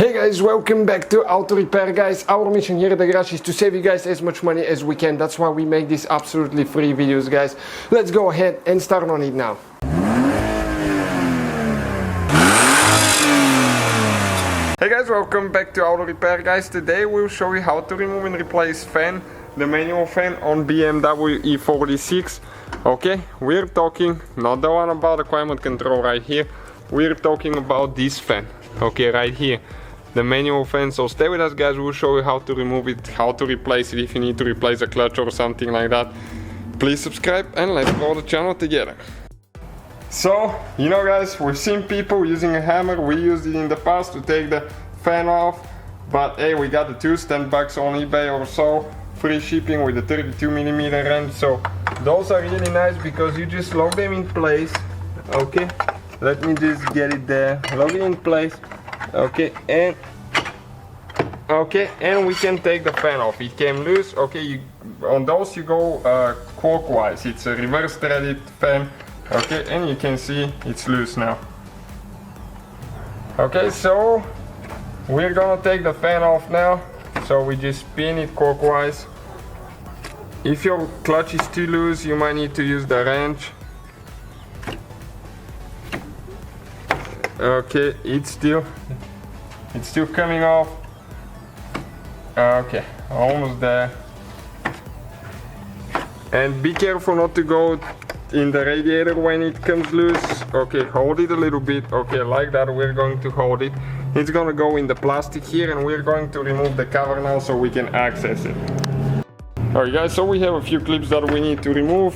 Hey guys, welcome back to Auto Repair, guys. Our mission here at the garage is to save you guys as much money as we can. That's why we make these absolutely free videos, guys. Let's go ahead and start on it now. Hey guys, welcome back to Auto Repair, guys. Today we'll show you how to remove and replace fan, the manual fan on BMW E46. Okay, we're talking not the one about the climate control right here. We're talking about this fan, okay, right here, the manual fan. So stay with us, guys. We'll show you how to remove it, how to replace it if you need to replace a clutch or something like that. Please subscribe and let's grow the channel together. So, you know, guys, we've seen people using a hammer. We used it in the past to take the fan off, but hey, we got the tools, $10 on eBay or so, free shipping with the 32mm wrench. So those are really nice because you just lock them in place. Okay, let me just get it there, lock it in place. Okay, and we can take the fan off. It came loose. Okay, on those you go clockwise. It's a reverse threaded fan. Okay, and you can see it's loose now. Okay, so we're gonna take the fan off now. So we just spin it clockwise. If your clutch is too loose, you might need to use the wrench. Okay, it's still coming off. Okay, almost there. And be careful not to go in the radiator when it comes loose. Okay, hold it a little bit. Okay, like that. We're going to hold it. It's gonna go in the plastic here, and we're going to remove the cover now so we can access it. Alright guys, so we have a few clips that we need to remove.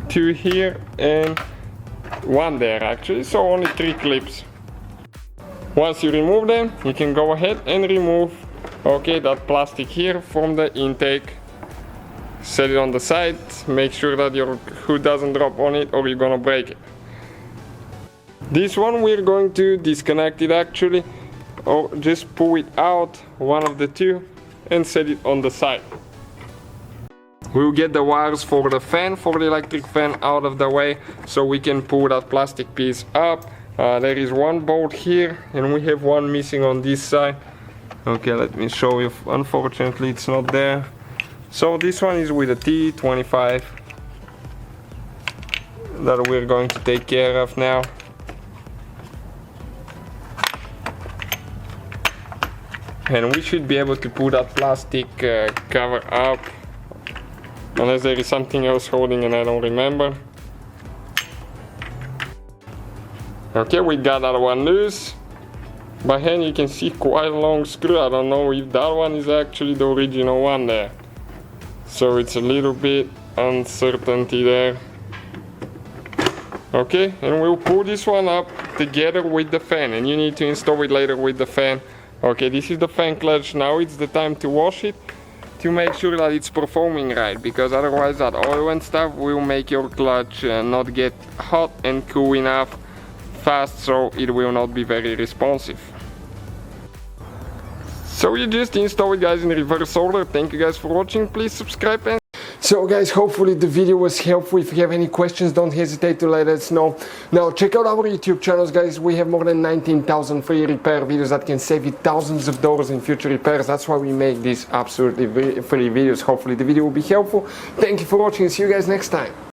2 here and 1 there actually, so only 3 clips. Once you remove them, you can go ahead and remove, okay, that plastic here from the intake. Set it on the side, make sure that your hood doesn't drop on it or you're gonna break it. This one we're going to disconnect it actually, or just pull it out, one of the two, and set it on the side. We'll get the wires for the fan, for the electric fan, out of the way so we can pull that plastic piece up. There is 1 bolt here and we have 1 missing on this side. Okay, let me show you. Unfortunately it's not there. So this one is with a T25 that we're going to take care of now. And we should be able to pull that plastic cover up, unless there is something else holding and I don't remember. Okay, we got that one loose. By hand you can see quite a long screw. I don't know if that one is actually the original one there. So it's a little bit uncertainty there. Okay, and we'll pull this one up together with the fan, and you need to install it later with the fan. Okay, this is the fan clutch. Now it's the time to wash it to make sure that it's performing right, because otherwise that oil and stuff will make your clutch not get hot and cool enough fast, so it will not be very responsive. So you just install it, guys, in reverse order. Thank you guys for watching. Please subscribe. And so guys, hopefully the video was helpful. If you have any questions, don't hesitate to let us know. Now check out our YouTube channels, guys. We have more than 19,000 free repair videos that can save you thousands of dollars in future repairs. That's why we make these absolutely free videos. Hopefully the video will be helpful. Thank you for watching. See you guys next time.